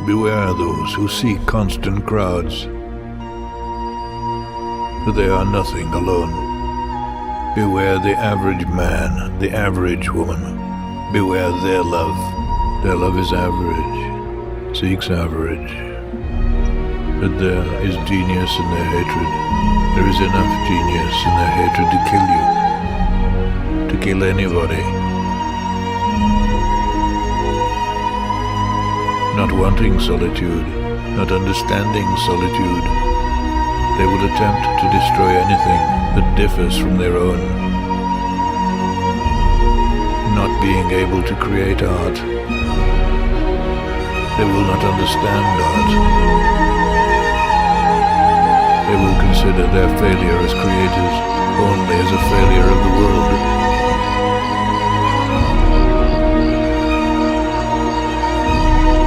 Beware those who seek constant crowds, for they are nothing alone. Beware the average man, the average woman. Beware their love. Their love is average, seeks average. But there is genius in their hatred. There is enough genius in their hatred to kill you, to kill anybody. Not wanting solitude, not understanding solitude, they will attempt to destroy anything that differs from their own. Not being able to create art, they will not understand art. They will consider their failure as creators only as a failure of the world.